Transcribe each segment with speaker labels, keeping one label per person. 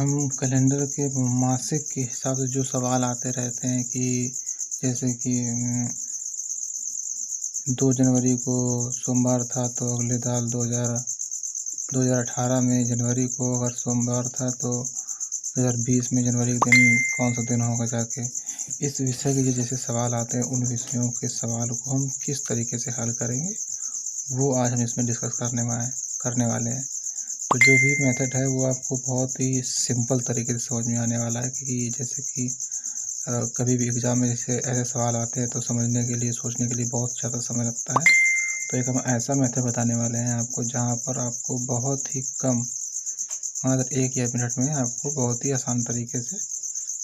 Speaker 1: हम कैलेंडर के मासिक के हिसाब से जो सवाल आते रहते हैं कि जैसे कि 2 जनवरी को सोमवार था तो अगले साल 2018 में जनवरी को अगर सोमवार था तो 2020 में जनवरी के दिन कौन सा दिन होगा जाके। इस विषय के जैसे सवाल आते हैं उन विषयों के सवाल को हम किस तरीके से हल करेंगे वो आज हम इसमें डिस्कस करने वाले हैं। तो जो भी मेथड है वो आपको बहुत ही सिंपल तरीके से समझ में आने वाला है कि जैसे कि कभी भी एग्ज़ाम में जैसे ऐसे सवाल आते हैं तो समझने के लिए सोचने के लिए बहुत ज़्यादा समय लगता है। तो एक हम ऐसा मेथड बताने वाले हैं आपको जहाँ पर आपको बहुत ही कम मात्र 1 या मिनट में आपको बहुत ही आसान तरीके से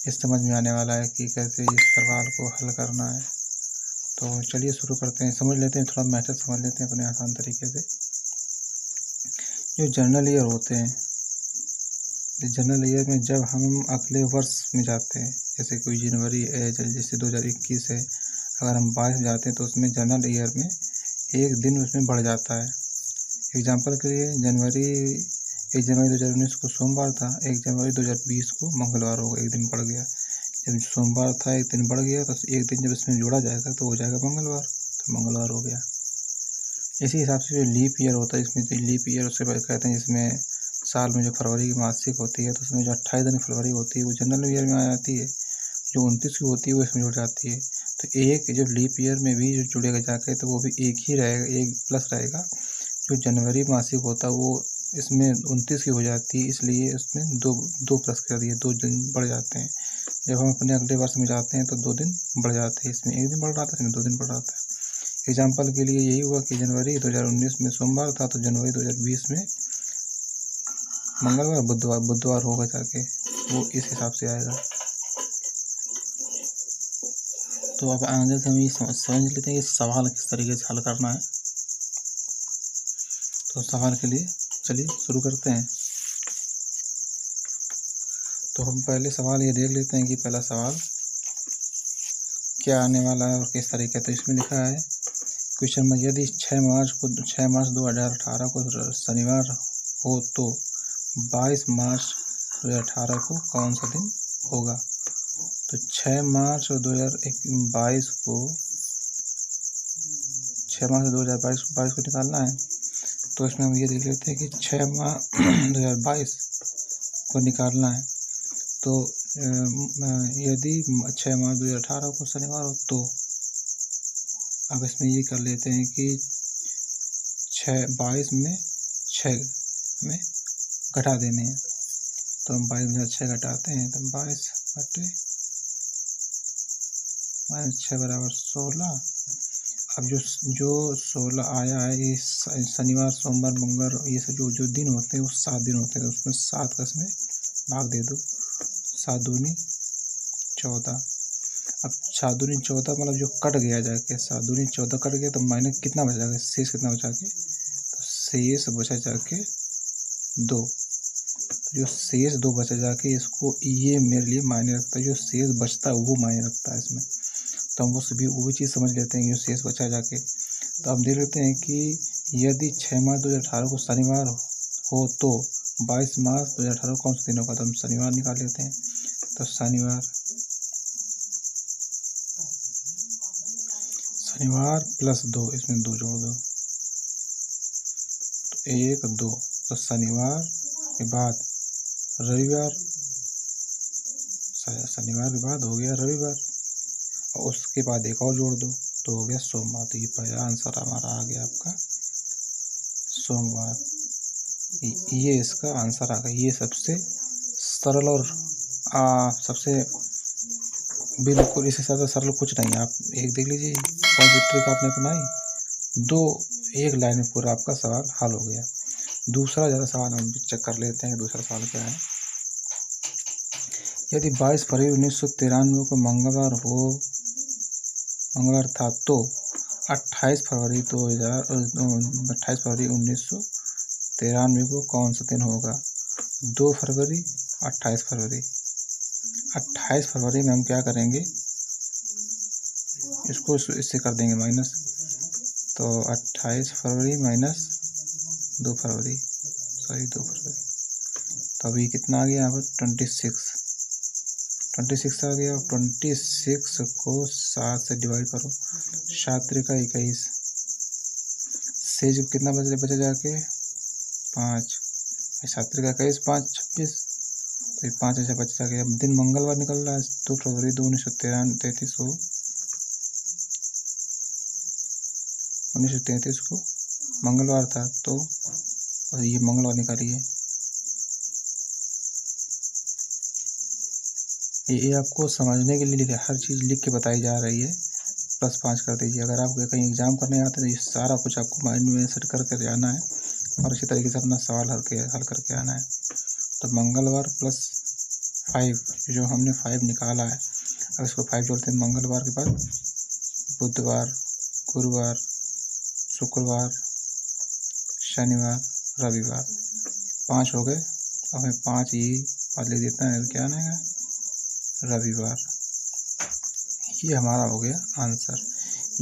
Speaker 1: ये समझ में आने वाला है कि कैसे इस सवाल को हल करना है। तो चलिए शुरू करते हैं, समझ लेते हैं, थोड़ा मेथड समझ लेते हैं अपने आसान तरीके से। जो जनरल ईयर होते हैं, जनरल ईयर में जब हम अगले वर्ष में जाते हैं, जैसे कोई जनवरी है, जैसे 2021 है, अगर हम 22 में जाते हैं तो उसमें जनरल ईयर में एक दिन उसमें बढ़ जाता है। एग्जाम्पल के लिए 1 जनवरी 2019 को सोमवार था, 1 जनवरी 2020 को मंगलवार होगा, एक दिन बढ़ गया। जब सोमवार था एक दिन बढ़ गया तो एक दिन जब इसमें जोड़ा जाएगा तो हो जाएगा मंगलवार, तो मंगलवार हो गया। इसी हिसाब से जो लीप ईयर होता है, इसमें जो लीप ईयर उसे कहते हैं, जिसमें साल में जो फरवरी की मासिक होती है तो उसमें जो 28 दिन फरवरी होती है वो जनरल ईयर में आ जाती है। जो 29 की होती है वो इसमें जुड़ जाती है। तो एक जब लीप ईयर में भी जो जुड़ेगा जाके तो वो भी एक ही रहेगा, एक प्लस रहेगा। जो जनवरी मासिक होता है वो इसमें 29 की हो जाती है, इसलिए इसमें दो प्लस कर दिए, 2 दिन बढ़ जाते हैं। जब हम अपने अगले वर्ष में जाते हैं तो 2 दिन बढ़ जाते हैं, इसमें 1 दिन बढ़ रहा था, इसमें 2 दिन बढ़ रहा था। एग्जाम्पल के लिए यही हुआ कि जनवरी 2019 में सोमवार था तो जनवरी 2020 में मंगलवार बुधवार होगा जाके, वो इस हिसाब से आएगा। तो अब आगे से हम ये समझ लेते हैं कि सवाल किस तरीके से हल करना है। तो सवाल के लिए चलिए शुरू करते हैं। तो हम पहले सवाल ये देख लेते हैं कि पहला सवाल क्या आने वाला है और किस तरीके। तो इसमें लिखा है क्वेश्चन में, यदि 6 मार्च 2018 को शनिवार हो तो 22 मार्च 2018 को कौन सा दिन होगा। तो 6 मार्च 2022 को 6 मार्च 2022 को निकालना है। तो इसमें हम ये देख लेते हैं कि 6 मार्च 2022 को निकालना है। तो यदि 6 मार्च 2018 को शनिवार हो तो अब इसमें ये कर लेते हैं कि 22 में 6 हमें घटा देने हैं। तो हम 22 में 6 घटाते हैं तो 22 बटे -6 बराबर 16। अब जो 16 आया है, इस शनिवार सोमवार मंगलवार ये सब जो दिन होते हैं वो 7 दिन होते हैं, तो उसमें 7 का इसमें भाग दे दो, 7 दूनी 14। अब 7 दूनी 14 मतलब जो कट गया जाके, 7 दूनी 14 कट गया तो माइनस कितना बचा जाके, शेष कितना बचा के, तो शेष बचा जाके 2। जो शेष 2 बचा जाके इसको ये मेरे लिए मायने रखता है, जो शेष बचता है वो मायने रखता है इसमें। तो हम वो भी चीज़ समझ लेते हैं जो शेष बचा जाके। तो अब देख लेते हैं कि यदि 6 मार्च 2018 को शनिवार हो तो 22 मार्च 2018 कौन सा दिन होगा। तो हम शनिवार निकाल लेते हैं। तो शनिवार प्लस 2, इसमें 2 जोड़ दो तो 1 2। तो शनिवार के बाद रविवार, शनिवार के बाद हो गया रविवार, और उसके बाद एक और जोड़ दो तो हो गया सोमवार। तो ये पहला आंसर हमारा आ गया आपका सोमवार। ये इसका आंसर आ गया। ये सबसे सरल और सबसे बिल्कुल इससे ज़्यादा सरल कुछ नहीं है। आप एक देख लीजिए कौन सी ट्रिक आपने अपनाई, एक लाइन में पूरा आपका सवाल हल हो गया। दूसरा ज़्यादा सवाल हम चेक कर लेते हैं। दूसरा सवाल क्या है, यदि 22 फरवरी 1993 को मंगलवार था तो 28 फरवरी 1993 को कौन सा दिन होगा। 2 फरवरी 28 फरवरी 28 फरवरी में हम क्या करेंगे, इसको इससे कर देंगे माइनस। तो 28 फरवरी माइनस 2 फरवरी तो अभी कितना आ गया यहाँ पर 26 आ गया। 26 को 7 से डिवाइड करो, 7 त्रिका 21, सेज कितना बचा जाके 5, 7 त्रिका 21, 5 26, तो ये 5 ऐसा बच जाएगा। अब दिन मंगलवार निकल रहा है, 2 फरवरी 1933 को मंगलवार था, तो और ये मंगलवार निकालिए। ये आपको समझने के लिए लिखे, हर चीज़ लिख के बताई जा रही है। +5 कर दीजिए। अगर आपको कहीं एग्जाम करने आता है तो ये सारा कुछ आपको माइंड में सेट करके जाना है और इसी तरीके से अपना सवाल हल करके आना है। तो मंगलवार +5, जो हमने 5 निकाला है, अब इसको 5 जोड़ते हैं। मंगलवार के बाद बुधवार, गुरुवार, शुक्रवार, शनिवार, रविवार, 5 हो गए। अब हमें 5 ये बात लिख देता है, क्या आना है रविवार। ये हमारा हो गया आंसर।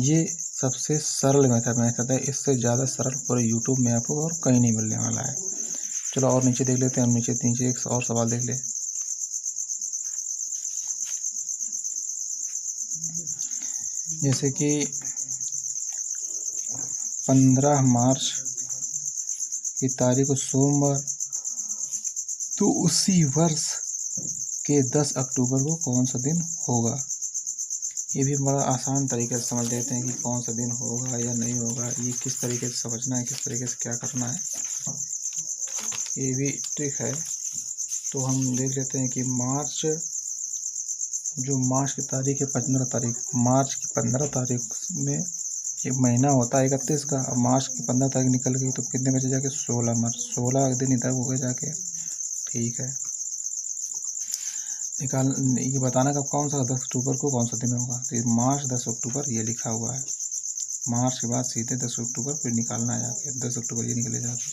Speaker 1: ये सबसे सरल मेथड है, इससे ज़्यादा सरल पूरे यूट्यूब में आपको और कहीं नहीं मिलने वाला है। चलो और नीचे देख लेते हैं हम। नीचे एक और सवाल देख ले। जैसे कि 15 मार्च की तारीख को सोमवार, तो उसी वर्ष के 10 अक्टूबर को कौन सा दिन होगा। ये भी बड़ा आसान तरीके से समझ लेते हैं कि कौन सा दिन होगा या नहीं होगा। ये किस तरीके से समझना है, किस तरीके से क्या करना है, ये भी ट्रिक है। तो हम देख लेते हैं कि मार्च की तारीख है 15 तारीख, मार्च की 15 तारीख में एक महीना होता है 31 का। अब मार्च की 15 तारीख निकल गई तो कितने बचे जाके 16 मार्च, 16 दिन इधर हो गए जाके। ठीक है, निकाल ये बताना का कौन सा 10 अक्टूबर को कौन सा दिन होगा। तो मार्च 10 अक्टूबर ये लिखा हुआ है। मार्च के बाद सीधे 10 अक्टूबर फिर निकालना है जाके, 10 अक्टूबर ये निकले जाके।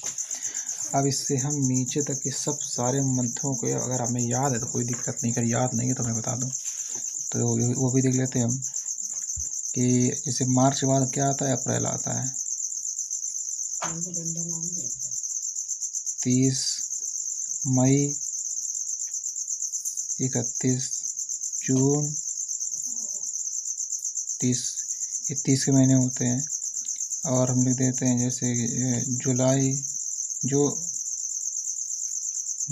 Speaker 1: अब इससे हम नीचे तक के सब सारे मंथों को अगर हमें याद है तो कोई दिक्कत नहीं, अगर याद नहीं है तो मैं बता दूं तो वो भी देख लेते हैं हम कि जैसे मार्च के बाद क्या आता है, अप्रैल आता है। 30 मई, 31 जून, 30 के महीने होते हैं। और हम लिख देते हैं जैसे जुलाई, जो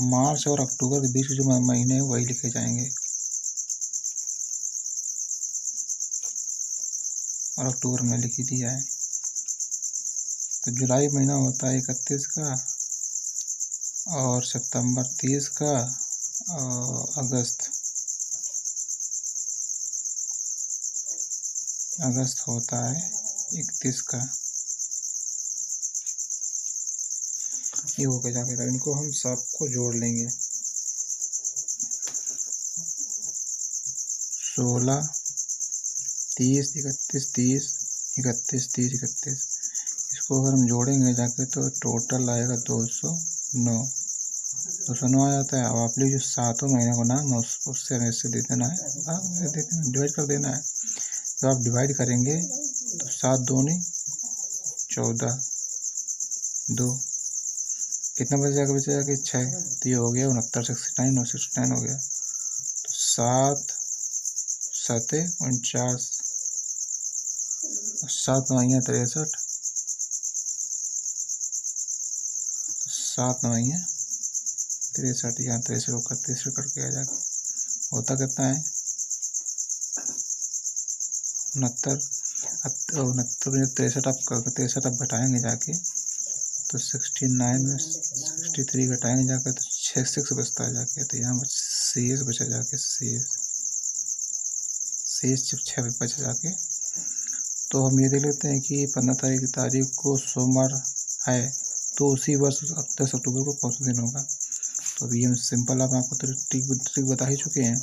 Speaker 1: मार्च और अक्टूबर के बीच के जो महीने हैं वही लिखे जाएंगे। और अक्टूबर में लिख ही दिया है। तो जुलाई महीना होता है 31 का, और सितंबर 30 का, और अगस्त होता है 31 का। ये हो गया जाके, इनको हम सबको जोड़ लेंगे। 16, 30, 31, 30, इसको अगर हम जोड़ेंगे जाके तो टोटल आएगा 209 आ जाता है। अब आप लोग जो 7 महीने को नाम उससे हमें इससे दे देना है, डिवाइड कर देना है। जब आप डिवाइड करेंगे तो 7 दूनी 14, 2 कितना बच जाएगा 6, तो ये हो गया 69, 69 हो गया। तो 7 7 49, 7 9 63, 7 9 63, यहाँ 63 करके आ जाके होता कितना है 69। 69 में 63 आप घटाएंगे जाके तो 69 में 63 घटाएंगे जाके तो 6 बचता है जाके। तो यहाँ शेष बचा जाके, शेष 6 बचा जाके। तो हम ये देख लेते हैं कि 15 तारीख को सोमवार है, तो उसी वर्ष 10 अक्टूबर को कौन सा दिन होगा। तो अभी हम सिंपल आप आपको तो ट्रिक बता ही चुके हैं।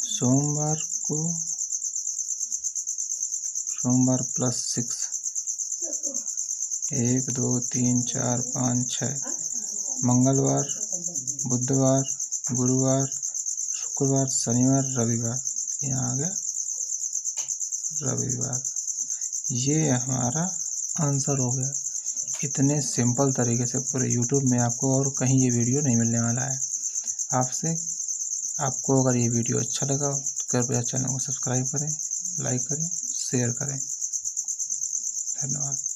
Speaker 1: सोमवार +6, 1 2 3 4 5 6, मंगलवार, बुधवार, गुरुवार, शुक्रवार, शनिवार, रविवार, यहाँ आ गया रविवार। ये हमारा आंसर हो गया। इतने सिंपल तरीके से पूरे यूट्यूब में आपको और कहीं ये वीडियो नहीं मिलने वाला है। आपको अगर ये वीडियो अच्छा लगा तो कृपया चैनल को सब्सक्राइब करें, लाइक करें, शेयर करें। धन्यवाद।